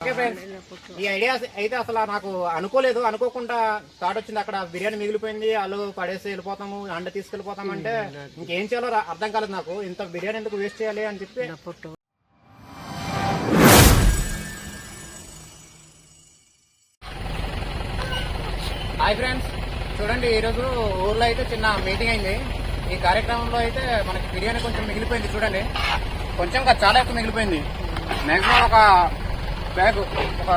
Okay friends, ఈ idea అయితే అసలు నాకు అనుకోకుండా థాట్ వచ్చింది. అక్కడ బిర్యానీ మిగిలిపోయింది, వాళ్ళు పడేసి వెళ్ళిపోతాము, అండ తీసుకెళ్లిపోతాం అంటే ఇంకేం చేయాలో అర్థం కాలేదు నాకు. ఇంత బిర్యానీ ఎందుకు వేస్ట్ చేయాలి అని చెప్పి హాయ్ ఫ్రెండ్స్, చూడండి ఈరోజు ఊర్లో అయితే చిన్న మీటింగ్ అయింది. ఈ కార్యక్రమంలో అయితే మనకి బిర్యానీ కొంచెం మిగిలిపోయింది. చూడండి, కొంచెం చాలా ఎక్కువ మిగిలిపోయింది. మాక్సిమం ఒక బ్యాగ్ ఒక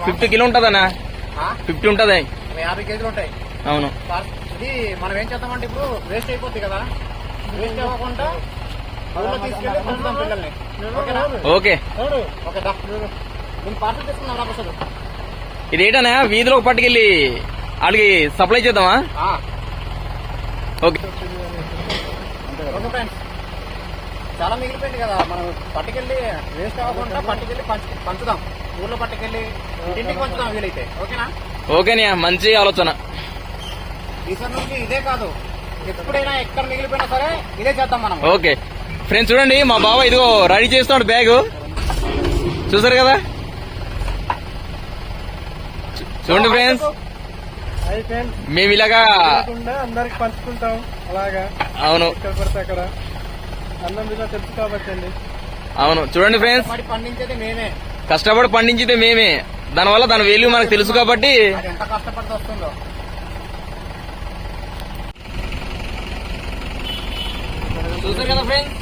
50 కిలో ఉంటదన్నా, 50 ఉంటది, 50 కేజీలు ఉంటాయి. అవును. ఇది మనం ఏం చేద్దామంటే ఇప్పుడు వేస్ట్ అయిపోతుంది కదా, వేస్ట్ అవ్వకుండా ఊళ్ళో తీసుకెళ్ళి పంపుతాం పిల్లల్ని. ఓకే ఓకే నేను పార్సల్ తీసుకున్నాం రా ప్రసాద్. ఇదేటనా వీధిలోకి పట్టుకెళ్ళి వాళ్ళకి సప్లై చేద్దామా? ఓకే ఓకే ఫ్రెండ్స్, చాలా మిగిలిపోయింది కదా, మనం పట్టుకెళ్ళి వేస్ట్ అవ్వకుండా పట్టుకెళ్ళి పంచుదాం. ఊర్లో పట్టుకెళ్ళి ఇంటికి పంచుదాం వీలైతే. ఓకేనా? ఓకేనా, మంచి ఆలోచన. ఈసారి నుంచి ఇదే కాదు, ఎప్పుడైనా ఎక్కడ మిగిలిపోయినా సరే ఇదే చేద్దాం మనం. ఓకే ఫ్రెండ్స్, చూడండి మా బావ ఇదిగో రెడీ చేస్తున్నాడు బ్యాగ్. చూసారు కదా, చూడండి ఫ్రెండ్స్, మేము ఇలాగా అందరికి పంచుకుంటాం. అలాగా అవును, ఎక్కడ పడితే అక్కడ అన్నం మీద తెలుసు కాబట్టి అండి. అవును చూడండి ఫ్రెండ్స్, పండించేది మేమే, కష్టపడి పండించితే మేమే, దానివల్ల దాని వాల్యూ మనకు తెలుసు కాబట్టి. అది ఎంత కష్టపడితే వస్తుందో. చూసారు కదా ఫ్రెండ్స్,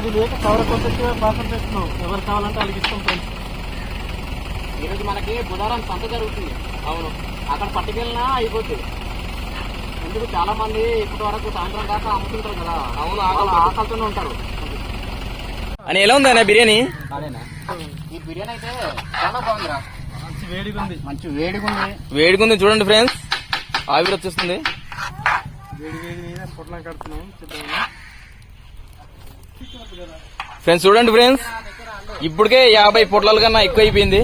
ఇది లేక కవర కొత్త పాత్ర తెస్తున్నాం. ఎవరు కావాలంటే వాళ్ళకి ఇస్తాం ఫ్రెండ్స్. ఈరోజు మనకి బుధవారం సంత జరుగుతుంది. అవును, అక్కడ పట్టుకెళ్ళినా అయిపోతుంది. ఎందుకు చాలా మంది ఇప్పటి వరకు సాయంత్రం దాకా అమ్ముతుంటారు కదా, అవును, ఆకలితోనే ఉంటారు. అని ఎలా ఉందన్న బిర్యానీ? ఈ బిర్యానీ అయితే చాలా బాగుందిరా, మంచి వేడిగా ఉంది. మంచి వేడిగా ఉంది. వేడిగుంది చూడండి ఫ్రెండ్స్, ఆవిరి వచ్చేస్తుంది. వేడి వేడి పొట్లం కడుతున్నాం. ఫ్రెండ్స్ చూడండి ఫ్రెండ్స్, ఇప్పటికే 50 పొట్లాల కన్నా ఎక్కువ అయిపోయింది.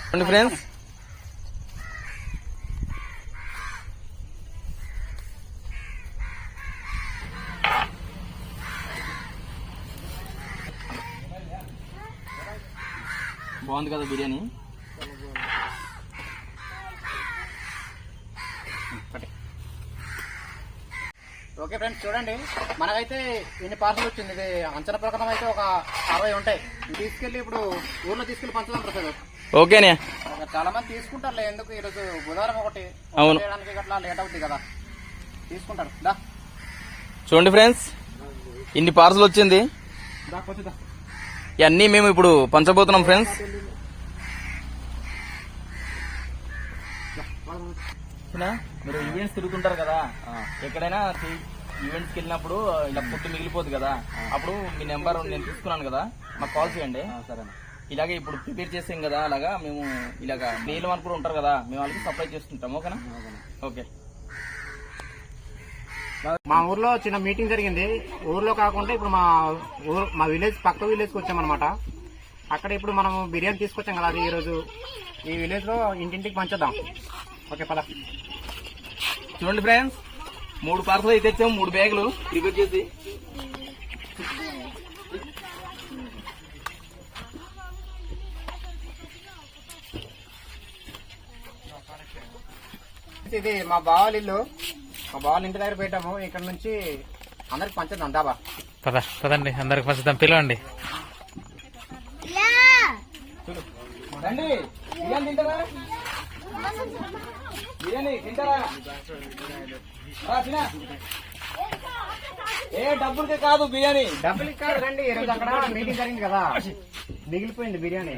చూడండి ఫ్రెండ్స్, బాగుంది కదా బిర్యానీ. ఓకే ఫ్రెండ్స్, చూడండి మనకైతే ఎన్ని పార్సల్ వచ్చింది. ఇది అంచనా ప్రకారం అయితే ఒక 60 ఉంటాయి. తీసుకెళ్లి ఇప్పుడు ఊర్లో తీసుకెళ్లి పంచుదాం ప్రసాద్. ఓకేనే, చాలా మంది తీసుకుంటారులే, ఎందుకు ఈరోజు బుధవారం ఒకటి అవును చేయడానికి అట్లా లేట్ అవుతుంది కదా, తీసుకుంటారు. దా చూడండి ఫ్రెండ్స్, ఇన్ని పార్సల్ వచ్చింది. ఇవన్నీ మేము ఇప్పుడు పంచబోతున్నాం ఫ్రెండ్స్. మీరు ఈవెంట్స్ తిరుగుతుంటారు కదా, ఎక్కడైనా ఈవెంట్స్కి వెళ్ళినప్పుడు ఇలా ఫుడ్ మిగిలిపోదు కదా, అప్పుడు మీ నెంబర్ నేను తీసుకున్నాను కదా, మాకు కాల్ చేయండి. సరే, ఇలాగే ఇప్పుడు ప్రిపేర్ చేసాం కదా, అలాగా మేము ఇలాగా నీళ్ళు అని కూడా ఉంటారు కదా, మేము వాళ్ళకి సప్లై చేస్తుంటాం. ఓకేనా? ఓకే. మా ఊర్లో చిన్న మీటింగ్ జరిగింది. ఊర్లో కాకుండా ఇప్పుడు మా విలేజ్ పక్క విలేజ్కి వచ్చామన్నమాట. అక్కడ ఇప్పుడు మనం బిర్యానీ తీసుకొచ్చాం కదా, అది ఈరోజు ఈ విలేజ్ లో ఇంటింటికి పంచుదాం. ఓకే పద. చూడండి ఫ్రెండ్స్, 3 పార్సల్ అయితే తెచ్చాము, 3 బ్యాగులు ప్రిపేర్ చేసి. ఇది మా బావాల ఇల్లు, మా బావాల ఇంటి దగ్గర పెట్టాము. ఇక్కడ నుంచి అందరికి పంచుదాం. దాబా పదండి, అందరికి పంచుదాం. పిలవండి. రండి, బిర్యానీ తింటారా? బిర్యానీ తింటారా? ఏ డబ్బులకి కాదు బిర్యానీ, డబ్బులకి కాదు, రండి. ఈరోజు అక్కడ మీటింగ్ జరిగింది కదా, మిగిలిపోయింది బిర్యానీ.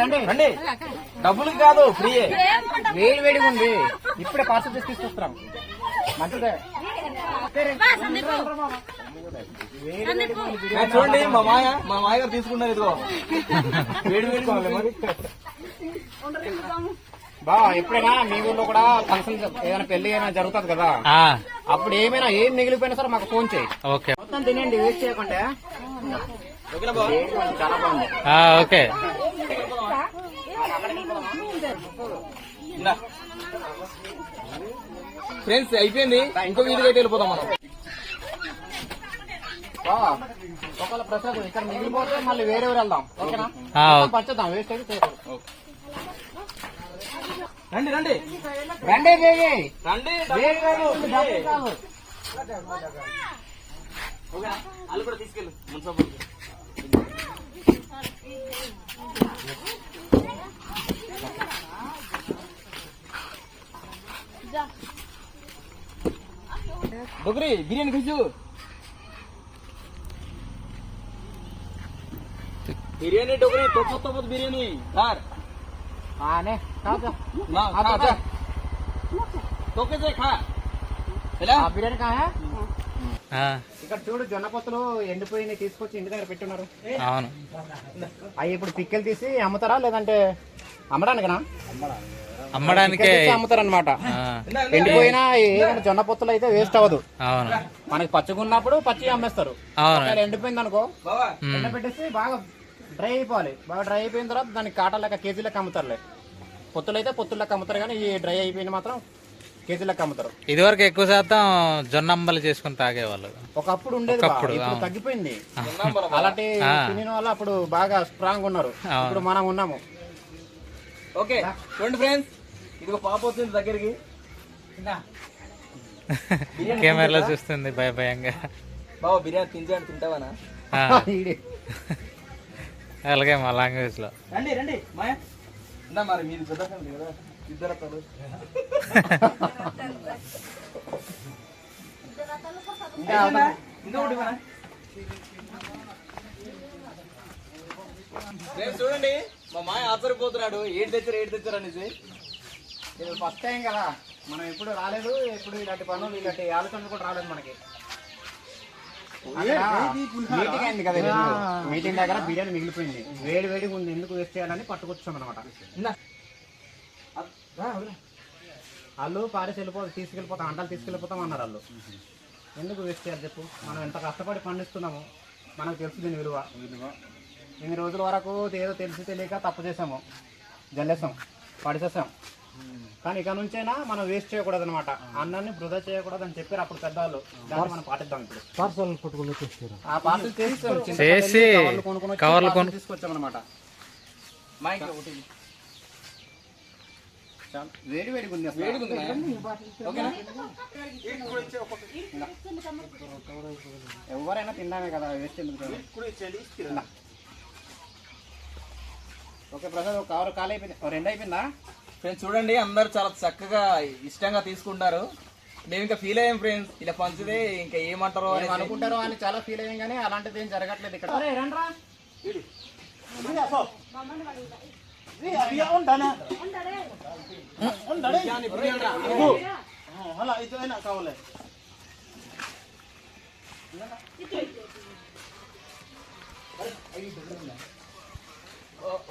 రండి, డబ్బులకి కాదు, ఫ్రీ. వేడి వేడిగా ఉంది, ఇప్పుడే పార్సల్ చేసి తీసుకొస్తున్నాం. మంచిదే. చూడండి, మా మాయ గారు తీసుకున్నారు. ఇదిగో వేడి వేడి మరి. బా ఎప్పుడైనా మీ ఊర్లో కూడా ఫంక్షన్ ఏదైనా పెళ్లి ఏమైనా జరుగుతుంది కదా, అప్పుడు ఏమైనా ఏం మిగిలిపోయినా సరే మాకు ఫోన్ చేయి. మొత్తం తినండి, వేస్ట్ చేయకుండా. ఓకేనా బావ? చాలా బాగుంది. ఓకే. ఫ్రెండ్స్ అయిపోయింది, ఇంకో వీడియో అయితే వెళ్ళిపోదాం మనం. ఒకవేళ ప్రసాద్ ఇక్కడ మిగిలిపోతే మళ్ళీ వేరే ఊరు వెళ్దాం. ఓకేనా? పంచుదాం, వేస్ట్ అయితే చేయకూడదు. రండి రండి రండి బేబీ. రండి. వేడి వేడి ఉంది, డబ్బులు కాదు. ఓకేనా? వాళ్ళు కూడా తీసుకెళ్ళు మున్సిపల్. डोगरी बिर्याणी खाइछु बिर्याणी डोगरी तोपत तोपत बिर्याणी यार ने ना खा जा तो कैसे खा ఎలా బిర్యానీ కాయా ఆ, ఇక్కడ చూడు జొన్న పొత్తులు ఎండిపోయి తీసుకొచ్చి ఇంటి దగ్గర పెట్టున్నారు. అవును. అవి ఇప్పుడు పిక్కలు తీసి అమ్ముతారా లేదంటే అమ్మడానికనా? అమ్మడానికే అమ్ముతారనమాట. ఆ, ఎండిపోయిన ఏదైనా జొన్న పొత్తులు అయితే వేస్ట్ అవ్వదు. అవును మనకి పచ్చిగా ఉన్నప్పుడు పచ్చి అమ్మేస్తారు. అవును. ఒకవేళ ఎండిపోయింది అనుకో బావా ఎండబెట్టేసి బాగా డ్రై అయిపోవాలి. బాగా డ్రై అయిపోయిన తర్వాత దానికి కాటా లెక్క కేజీ లెక్క అమ్ముతారులే. పొత్తులు అయితే పొత్తులు లెక్క అమ్ముతారు, కానీ ఈ డ్రై అయిపోయిన మాత్రం కేజీ లెక్క అమ్ముతారు. ఇదివరకు ఎక్కువ శాతం జొన్న అంబలి చేసుకుని తాగేవాళ్ళు. ఒకప్పుడు ఉండేది, ఒకప్పుడు, ఇప్పుడు అవును. తగ్గిపోయింది. అలాంటి తినే వాళ్ళు అప్పుడు బాగా స్ట్రాంగ్ ఉన్నారు, ఇప్పుడు మనం ఉన్నాము. ఓకే చూడండి ఫ్రెండ్స్, ఇదిగో పాప వచ్చింది దగ్గరికి. కెమెరాలో చూస్తుంది భయంగా. బావ బిర్యానీ తింటాను తింటావానా? ఆ, ఈడే. అలాగే మా లాంగ్వేజ్ లో. రండి రండి మాయా ఇందా మరి మీది పెద్ద ఫ్యామిలీ కదా, ఇద్దరు అత్తలు. ఇంకొకటి మన నేను చూడండి మా మాయ ఆశ్చర్యపోతున్నాడు, ఏడు తెచ్చారు అనేసి. ఇది ఫస్ట్ టైం కదా, మనం ఎప్పుడు రాలేదు, ఎప్పుడు ఇలాంటి పనులు ఇలాంటి ఆలోచనలు కూడా రాలేదు మనకి. మీటింగ్ అయింది కదా, మీటింగ్ దగ్గర బిర్యానీ మిగిలిపోయింది, వేడి వేడిగా ఉంది, ఎందుకు వేస్ట్ చేయాలని పట్టుకొచ్చాం అనమాట. వాళ్ళు పారేసి తీసుకెళ్ళిపోతాం, అంటాలు తీసుకెళ్ళిపోతాం అన్నారు వాళ్ళు. ఎందుకు వేస్ట్ చేయాలి చెప్పు? మనం ఎంత కష్టపడి పండిస్తున్నాము, మనకు తెలుసు దీని విలువ. ఇన్ని రోజుల వరకు ఏదో తెలిసి తెలియక తప్పు చేసాము, జల్లేసాం, పడిసేసాం. కానీ ఇక నుంచైనా మనం వేస్ట్ చేయకూడదు అనమాట, అన్నాన్ని వృధా చేయకూడదు అని చెప్పారు అప్పుడు పెద్దవాళ్ళు. దాన్ని మనం పాటిద్దాం. ఇప్పుడు పార్సల్ పట్టుకుని వచ్చేస్తారు. ఆ పార్సల్ చేసి కవర్లు కొనుక్కొని తీసుకొచ్చాం అనమాట. మా ఇంట్లో ఒకటి వేడి వేడిగా ఉంది, అసలు. వేడిగా ఉంది. ఓకేనా? ఎవరైనా తిన్నామే కదా, వేస్ట్ ఎందుకు చేయాలి? ఓకే ప్రసాద్, ఒక కవర్ ఖాళీ అయిపోయింది, రెండు అయిపోయిందా? ఫ్రెండ్స్ చూడండి, అందరు చాలా చక్కగా ఇష్టంగా తీసుకుంటారు. మేము ఇంకా ఫీల్ అయ్యాం ఫ్రెండ్స్, ఇలా పంచితే ఇంకా ఏమంటారో అని అనుకుంటారో అని చాలా ఫీల్ అయ్యాం, కానీ అలాంటిది ఏం జరగట్లేదు ఇక్కడ.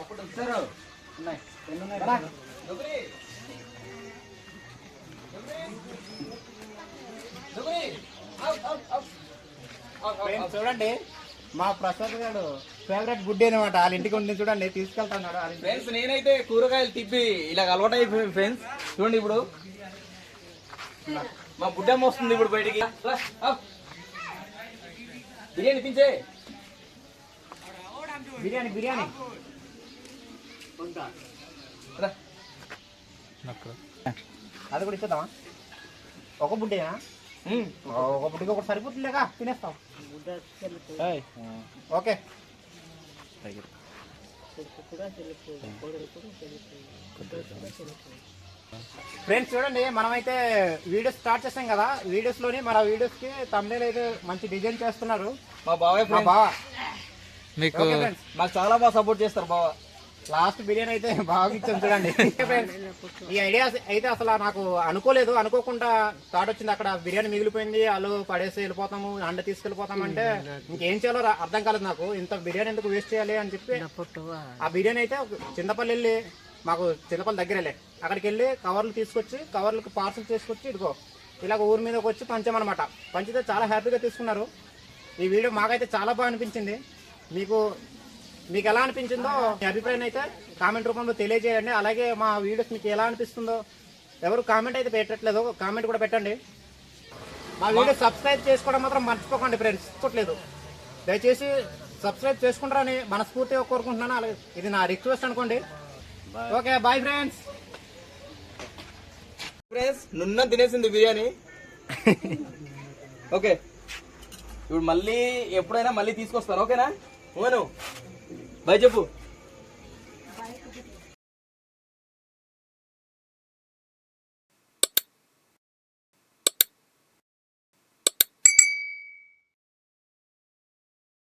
ఒకటి ఇచ్చారు. చూడండి, మా ప్రసాద్ గారు ఫేవరెట్ గుడ్డి అనమాట, వాళ్ళ ఇంటికి ఉంది చూడండి, తీసుకెళ్తున్నాడు. ఫ్రెండ్స్ నేనైతే కూరగాయలు తిప్పి ఇలా అలవాటు అయిపోయింది ఫ్రెండ్స్. చూడండి ఇప్పుడు మా బుడ్డమ్మ వస్తుంది ఇప్పుడు బయటికి. బిర్యానీ తించే, బిర్యానీ బిర్యానీ రా. అది కూడా ఇచ్చేద్దామా? ఒక బుడ్డేనా? ఒక బుడ్డికి ఒకటి సరిపోతుందిలేక తినేస్తాం. ఓకే ఫ్రెండ్స్ చూడండి, మనమైతే వీడియోస్ స్టార్ట్ చేస్తాం కదా, వీడియోస్ లోని మన వీడియోస్ కి thumbnail అయితే మంచి డిజైన్ చేస్తున్నారు మా బాబాయ్ మా బావ. మీకు ఓకే ఫ్రెండ్స్, మాకు చాలా బాగా సపోర్ట్ చేస్తారు బాబా. లాస్ట్ బిర్యానీ అయితే బాగా ఇచ్చాం చూడండి. ఈ ఐడియా అయితే అసలు నాకు అనుకోలేదు, అనుకోకుండా థాట్ వచ్చింది. అక్కడ బిర్యానీ మిగిలిపోయింది, వాళ్ళు పడేసి వెళ్ళిపోతాము, అండ తీసుకెళ్ళిపోతాం అంటే ఇంకేం చేయాలో అర్థం కాలేదు నాకు. ఇంత బిర్యానీ ఎందుకు వేస్ట్ చేయాలి అని చెప్పి ఆ బిర్యానీ అయితే చింతపల్లి వెళ్ళి, మాకు చింతపల్లి దగ్గరే, అక్కడికి వెళ్ళి కవర్లు తీసుకొచ్చి, కవర్లకు పార్సల్ తీసుకొచ్చి ఇదిగో ఇలాగ ఊరి మీదకి వచ్చి పంచామన్నమాట. పంచితే చాలా హ్యాపీగా తీసుకున్నారు. ఈ వీడియో మాకైతే చాలా బాగా అనిపించింది. మీకు ఎలా అనిపించిందో మీ అభిప్రాయం అయితే కామెంట్ రూపంలో తెలియజేయండి. అలాగే మా వీడియోస్ మీకు ఎలా అనిపిస్తుందో ఎవరు కామెంట్ అయితే పెట్టట్లేదు, కామెంట్ కూడా పెట్టండి. మా వీడియో సబ్స్క్రైబ్ చేసుకోవడం మాత్రం మర్చిపోకండి ఫ్రెండ్స్. కొట్టలేదు దయచేసి సబ్స్క్రైబ్ చేసుకుంటారని మనస్ఫూర్తిగా కోరుకుంటున్నాను. అలాగే ఇది నా రిక్వెస్ట్ అనుకోండి. Okay bye friends. ఫ్రెండ్స్ నున్న తినేసింది బిర్యానీ. ఓకే ఇప్పుడు మళ్ళీ ఎప్పుడైనా మళ్ళీ తీసుకొస్తాను. ఓకేనా? ఓను బాయ్ చెప్పు.